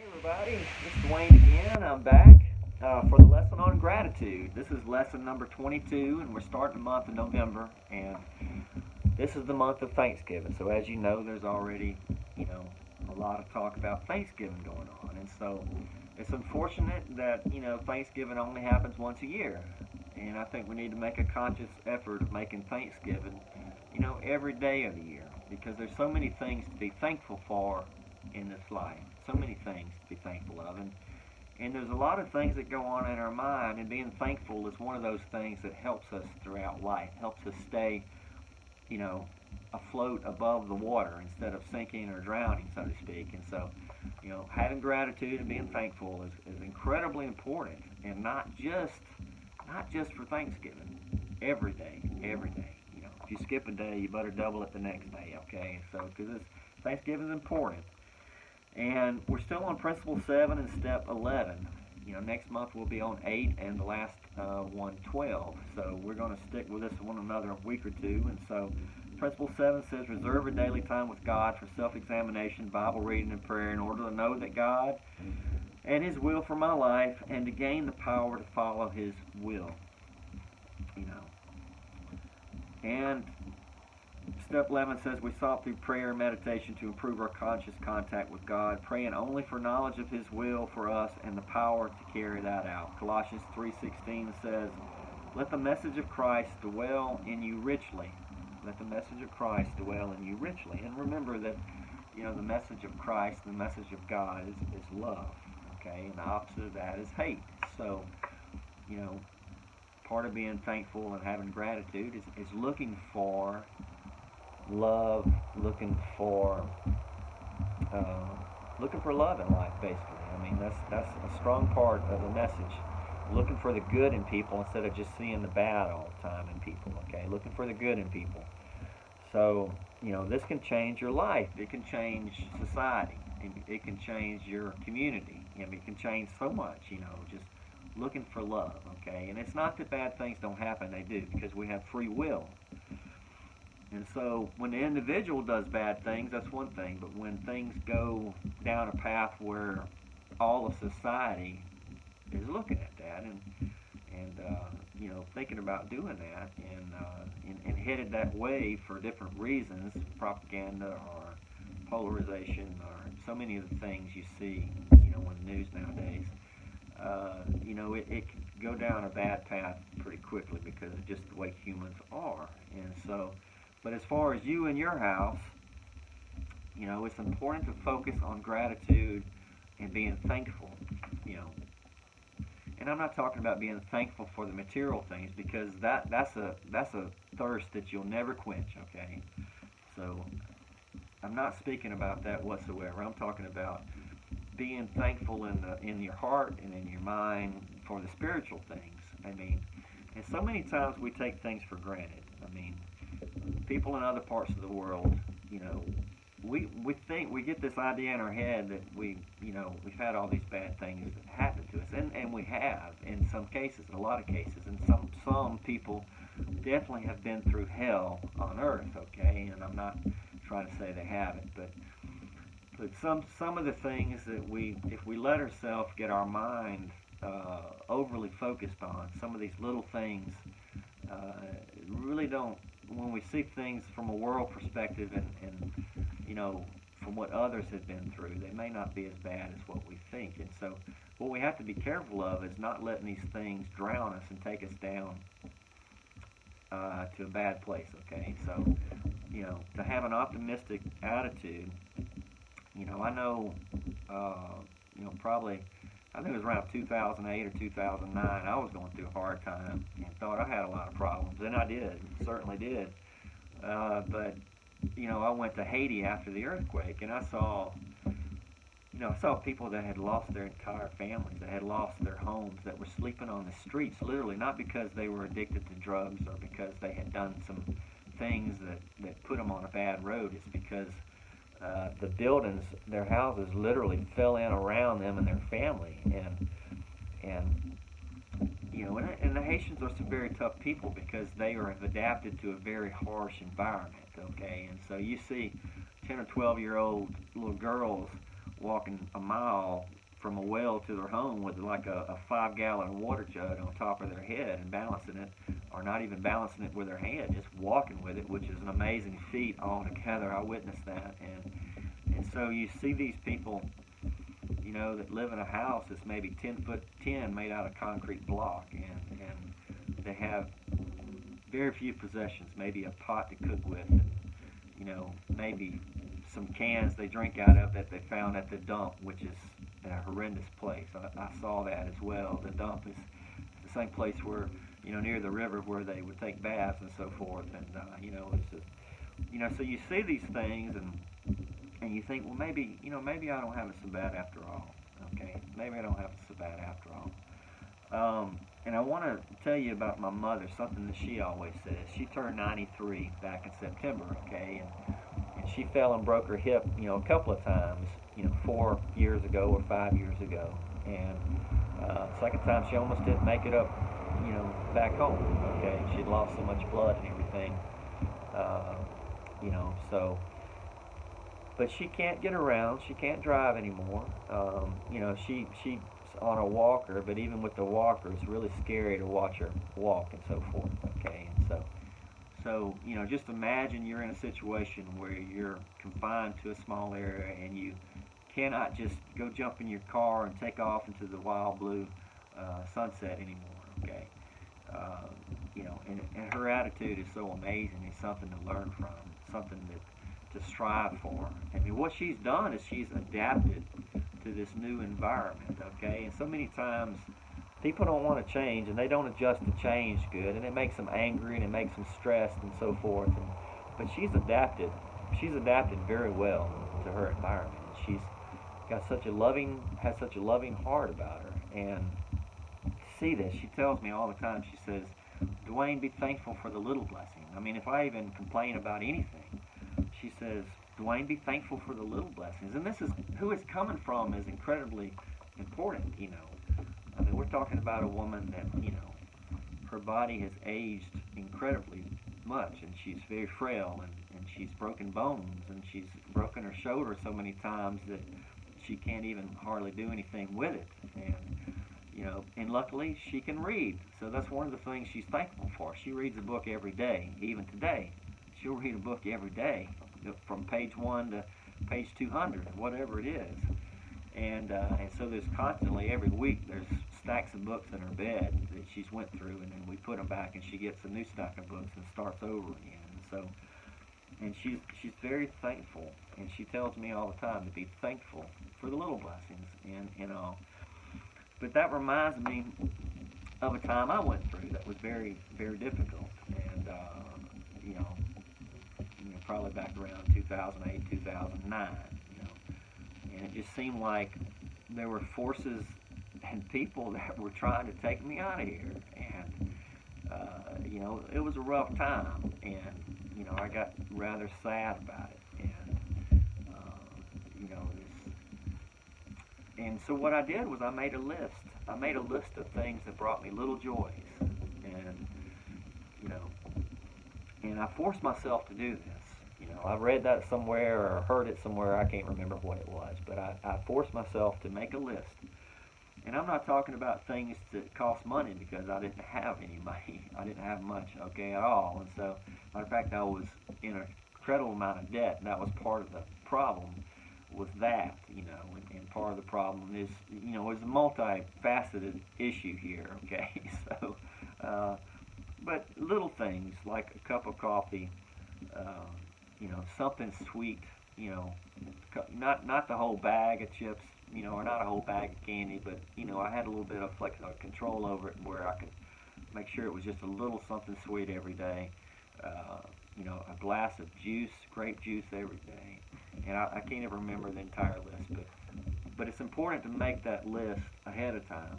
Hey everybody, it's Dwayne again. I'm back for the lesson on gratitude. This is lesson number 22, and we're starting the month of November, and this is the month of Thanksgiving. So as you know, there's already, a lot of talk about Thanksgiving going on, and so it's unfortunate that, Thanksgiving only happens once a year, and I think we need to make a conscious effort of making Thanksgiving, every day of the year, because there's so many things to be thankful for in this life. So many things to be thankful of, and there's a lot of things that go on in our mind, and being thankful is one of those things that helps us throughout life, helps us stay, you know, afloat above the water instead of sinking or drowning, so to speak. And so, having gratitude and being thankful is incredibly important, and not just for Thanksgiving. Every day, every day. If you skip a day, you better double it the next day. Okay, so because Thanksgiving is important. And we're still on Principle 7 and Step 11. Next month we'll be on 8 and the last one, 12. So we're going to stick with this one another a week or two. And so Principle 7 says, reserve a daily time with God for self-examination, Bible reading, and prayer in order to know that God and His will for my life and to gain the power to follow His will. And Step 11 says we sought through prayer and meditation to improve our conscious contact with God, praying only for knowledge of His will for us and the power to carry that out. Colossians 3:16 says, let the message of Christ dwell in you richly. Let the message of Christ dwell in you richly. And remember that, the message of Christ, the message of God is love. Okay, and the opposite of that is hate. So, part of being thankful and having gratitude is looking for love, uh, looking for love in life. Basically, I mean that's a strong part of the message. Looking for the good in people instead of just seeing the bad all the time in people. Okay, looking for the good in people. So this can change your life. It can change society. It can change your community. It can change so much. Just looking for love. Okay, and it's not that bad things don't happen. They do, because we have free will. And so when the individual does bad things, that's one thing. But when things go down a path where all of society is looking at that and thinking about doing that and headed that way for different reasons, propaganda or polarization or so many of the things you see, on the news nowadays, it can go down a bad path pretty quickly because of just the way humans are. And so, but as far as you and your house, it's important to focus on gratitude and being thankful. You know, and I'm not talking about being thankful for the material things, because that's a thirst that you'll never quench. Okay, so I'm not speaking about that whatsoever. I'm talking about being thankful in your heart and in your mind for the spiritual things. I mean, and so many times we take things for granted. I mean, people in other parts of the world, we think, we get this idea in our head that we've had all these bad things that happen to us, and we have in some cases, in a lot of cases, and some people definitely have been through hell on earth. Okay, and I'm not trying to say they haven't, but some of the things that if we let ourselves get our mind overly focused on some of these little things, really don't. When we see things from a world perspective and from what others have been through, they may not be as bad as what we think. And so, what we have to be careful of is not letting these things drown us and take us down to a bad place. Okay, so to have an optimistic attitude. I know, probably, I think it was around 2008 or 2009, I was going through a hard time and thought I had a lot of problems, and I did, certainly did. But, I went to Haiti after the earthquake, and I saw people that had lost their entire families, that had lost their homes, that were sleeping on the streets, literally, not because they were addicted to drugs or because they had done some things that put them on a bad road. It's because the buildings, their houses, literally fell in around them and their family, and the Haitians are some very tough people because they have adapted to a very harsh environment. Okay, and so you see 10 or 12-year-old little girls walking a mile from a well to their home with like a 5 gallon water jug on top of their head and balancing it, or not even balancing it with their hand, just walking with it, which is an amazing feat altogether. I witnessed that, and so you see these people, you know, that live in a house that's maybe 10 foot 10 made out of concrete block, and they have very few possessions, maybe a pot to cook with, and, you know, maybe some cans they drink out of that they found at the dump, which is a horrendous place. I saw that as well. The dump is the same place where, you know, near the river where they would take baths and so forth. And you know, it's just, you know, so you see these things and you think, well, maybe, you know, maybe I don't have it so bad after all. Okay, maybe I don't have it so bad after all. And I want to tell you about my mother, something that she always says. She turned 93 back in September, okay, and she fell and broke her hip, you know, a couple of times, you know, 4 years ago or 5 years ago. And second time she almost didn't make it up, you know, back home, okay. She'd lost so much blood and everything, uh, you know, so but she can't get around. She can't drive anymore. You know, she's on a walker, but even with the walker, it's really scary to watch her walk and so forth. Okay, and so you know, just imagine you're in a situation where you're confined to a small area and you cannot just go jump in your car and take off into the wild blue sunset anymore. Okay, uh, you know, and her attitude is so amazing. It's something to learn from, something to strive for. I mean, what she's done is she's adapted to this new environment, okay? And so many times people don't want to change and they don't adjust to change good, and it makes them angry and it makes them stressed and so forth. But she's adapted. She's adapted very well to her environment. She's got has such a loving heart about her. And to see this, she tells me all the time. She says, "Dwayne, be thankful for the little blessing." I mean, if I even complain about anything, she says, "Dwayne, be thankful for the little blessings." And this is who it's coming from is incredibly important, you know. I mean, we're talking about a woman that, you know, her body has aged incredibly much, and she's very frail, and she's broken bones, and she's broken her shoulder so many times that she can't even hardly do anything with it. And, you know, and luckily she can read. So that's one of the things she's thankful for. She reads a book every day, even today. She'll read a book every day, from page 1 to page 200, whatever it is. And so there's constantly, every week, there's stacks of books in her bed that she's went through, and then we put them back, and she gets a new stack of books and starts over again. And so, and she's very thankful, and she tells me all the time to be thankful for the little blessings and all. But that reminds me of a time I went through that was very, very difficult, and you know, probably back around 2008, 2009, you know, and it just seemed like there were forces and people that were trying to take me out of here, and you know, it was a rough time, and you know, I got rather sad about it, and you know, and so what I did was I made a list. I made a list of things that brought me little joys, and you know, and I forced myself to do this. You know, I read that somewhere or heard it somewhere. I can't remember what it was, but I forced myself to make a list. And I'm not talking about things that cost money because I didn't have any money. I didn't have much, okay, at all. And so, matter of fact, I was in an incredible amount of debt, and that was part of the problem with that, you know. And part of the problem is, you know, it's a multifaceted issue here, okay. So, but little things like a cup of coffee, uh, you know, something sweet, you know, not the whole bag of chips, you know, or not a whole bag of candy, but you know, I had a little bit of control over it where I could make sure it was just a little something sweet every day. Uh, you know, a glass of juice, grape juice every day, and I can't even remember the entire list, but it's important to make that list ahead of time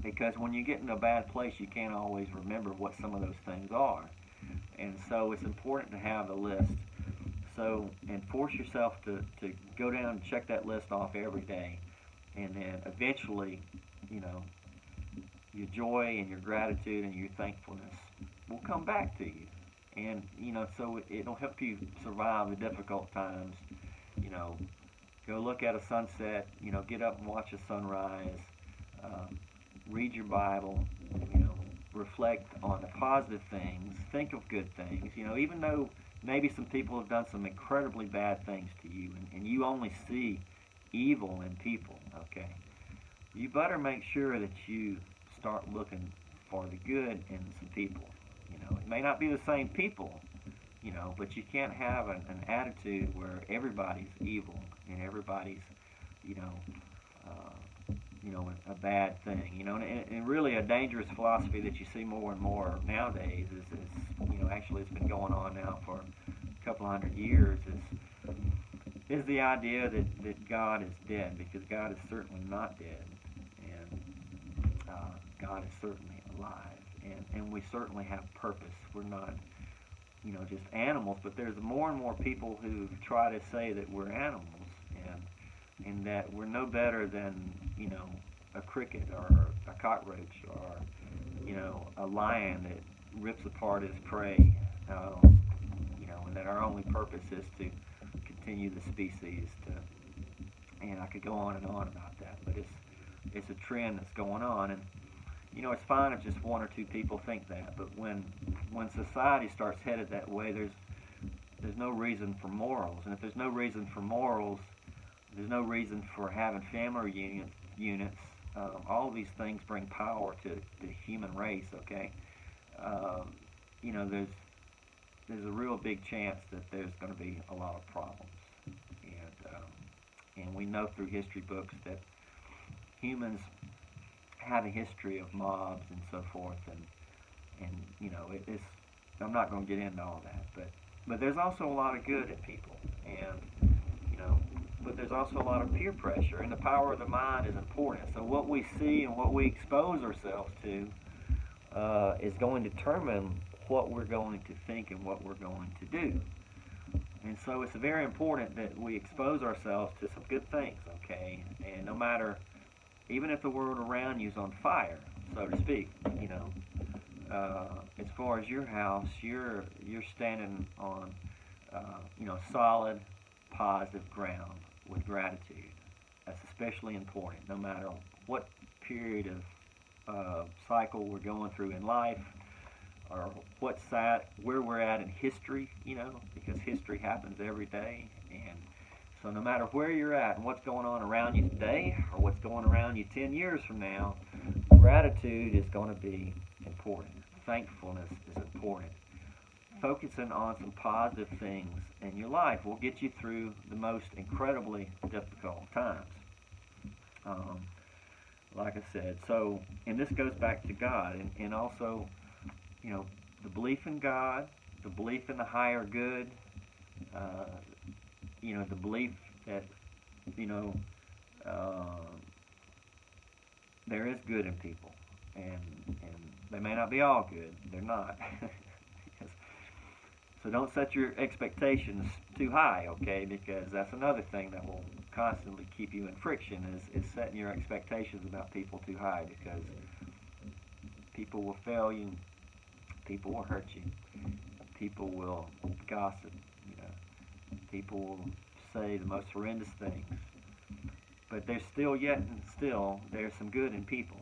because when you get in a bad place, you can't always remember what some of those things are, and so it's important to have a list. So, and force yourself to go down and check that list off every day. And then eventually, you know, your joy and your gratitude and your thankfulness will come back to you. And, you know, so it'll help you survive the difficult times, you know, Go look at a sunset. Get up and watch a sunrise. Um, Read your Bible. Reflect on the positive things. Think of good things. Even though maybe some people have done some incredibly bad things to you, and you only see evil in people. Okay, you better make sure that you start looking for the good in some people. It may not be the same people, but you can't have an attitude where everybody's evil and everybody's, you know, a bad thing. And really a dangerous philosophy that you see more and more nowadays is actually it's been going on now for a couple hundred years, is the idea that God is dead, because God is certainly not dead, and God is certainly alive, and we certainly have purpose. We're not, just animals, but there's more and more people who try to say that we're animals, and that we're no better than, a cricket or a cockroach or, a lion that rips apart his prey, and that our only purpose is to continue the species. And I could go on and on about that, but it's a trend that's going on, and it's fine if just one or two people think that, but when society starts headed that way, there's no reason for morals, and if there's no reason for morals, there's no reason for having family units. All of these things bring power to the human race. Okay, there's a real big chance that there's going to be a lot of problems, and we know through history books that humans have a history of mobs and so forth, and it's. I'm not going to get into all that, but there's also a lot of good in people, and but there's also a lot of peer pressure, and the power of the mind is important. So what we see and what we expose ourselves to is going to determine what we're going to think and what we're going to do. And so it's very important that we expose ourselves to some good things, okay? And no matter, even if the world around you is on fire, so to speak, as far as your house, you're standing on, solid, positive ground with gratitude. That's especially important, no matter what period of cycle we're going through in life, or where we're at in history, because history happens every day. And so no matter where you're at and what's going on around you today, or what's going around you 10 years from now, gratitude is going to be important. Thankfulness is important. Focusing on some positive things in your life will get you through the most incredibly difficult times. Like I said, and this goes back to God, and also, the belief in God, the belief in the higher good, the belief that, there is good in people, and they may not be all good. They're not. So don't set your expectations too high, okay? Because that's another thing that will constantly keep you in friction, is setting your expectations about people too high, because people will fail you, people will hurt you, people will gossip, people will say the most horrendous things. But there's there's some good in people,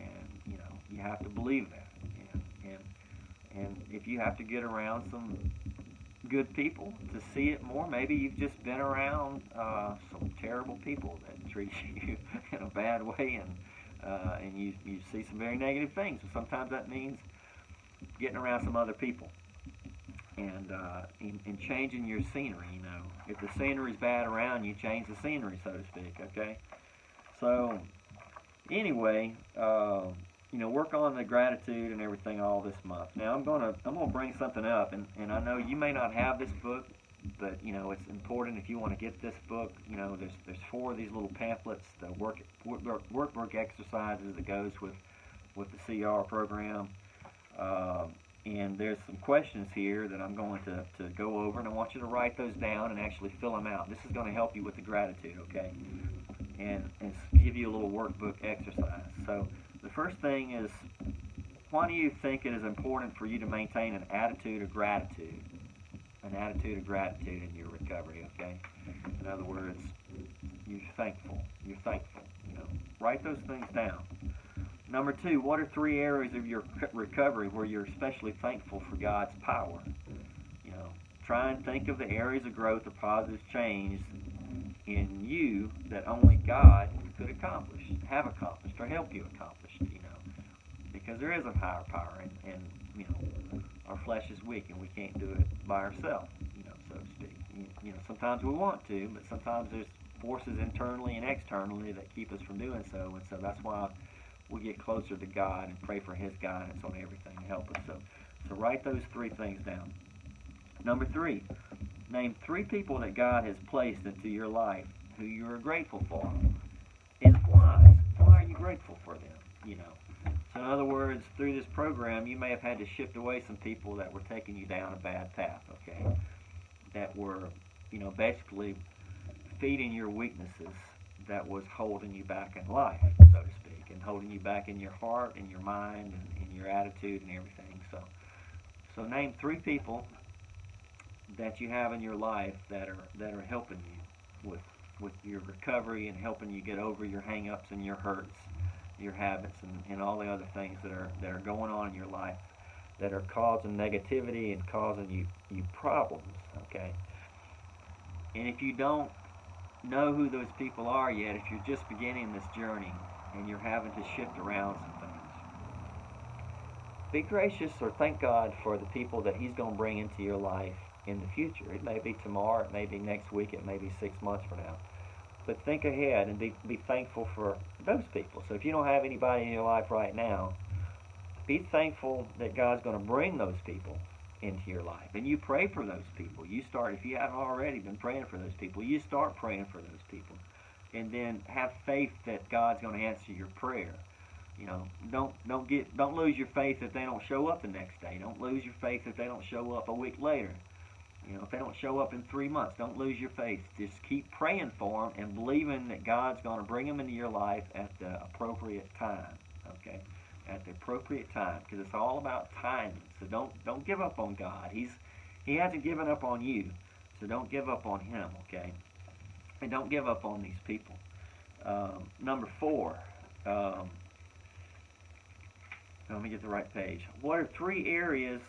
and you have to believe that. And if you have to get around some good people to see it more, maybe you've just been around some terrible people that treat you in a bad way, and you see some very negative things. And sometimes that means getting around some other people, and changing your scenery. If the scenery's bad around you, change the scenery, so to speak. Okay. So anyway. Work on the gratitude and everything all this month. Now I'm gonna bring something up, and I know you may not have this book, but it's important if you want to get this book. There's 4 of these little pamphlets, the workbook exercises that goes with the CR program, and there's some questions here that I'm going to go over, and I want you to write those down and actually fill them out. This is going to help you with the gratitude, okay? And give you a little workbook exercise. So the first thing is, why do you think it is important for you to maintain an attitude of gratitude? An attitude of gratitude in your recovery, okay? In other words, You're thankful. You're thankful. Write those things down. Number 2, what are 3 areas of your recovery where you're especially thankful for God's power? You know, try and think of the areas of growth or positive change in you that only God could accomplish, have accomplished, or help you accomplish. Because there is a higher power, and our flesh is weak, and we can't do it by ourselves, so to speak. Sometimes we want to, but sometimes there's forces internally and externally that keep us from doing so, and so that's why we get closer to God and pray for His guidance on everything to help us. So write those 3 things down. Number 3, name 3 people that God has placed into your life who you are grateful for, and why. Why are you grateful for them? So in other words, through this program, you may have had to shift away some people that were taking you down a bad path, okay? That were, basically feeding your weaknesses, that was holding you back in life, so to speak, and holding you back in your heart and your mind and your attitude and everything. So name 3 people that you have in your life that are helping you with your recovery and helping you get over your hang-ups and your hurts, your habits, and all the other things that are going on in your life that are causing negativity and causing you problems, okay? And if you don't know who those people are yet, if you're just beginning this journey and you're having to shift around some things, be gracious or thank God for the people that He's going to bring into your life in the future. It may be tomorrow, it may be next week, it may be 6 months from now. But think ahead and be thankful for those people. So if you don't have anybody in your life right now, be thankful that God's going to bring those people into your life. And you pray for those people. You start, if you haven't already been praying for those people, you start praying for those people. And then have faith that God's going to answer your prayer. Don't lose your faith if they don't show up the next day. Don't lose your faith if they don't show up a week later. If they don't show up in 3 months, don't lose your faith. Just keep praying for them and believing that God's going to bring them into your life at the appropriate time, okay? At the appropriate time, because it's all about timing. So don't give up on God. He hasn't given up on you, so don't give up on Him, okay? And don't give up on these people. Number 4, let me get the right page. What are 3 areas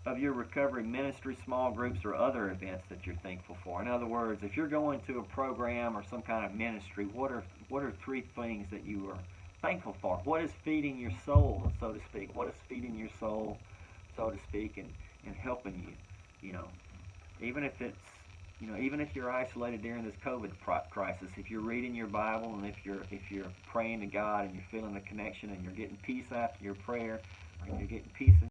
of your recovery ministry, small groups, or other events that you're thankful for? In other words, if you're going to a program or some kind of ministry, what are 3 things that you are thankful for? What is feeding your soul, so to speak? What is feeding your soul, so to speak, and helping you? Even if it's, even if you're isolated during this COVID crisis, if you're reading your Bible and if you're praying to God and you're feeling the connection and you're getting peace after your prayer, and you're getting peace in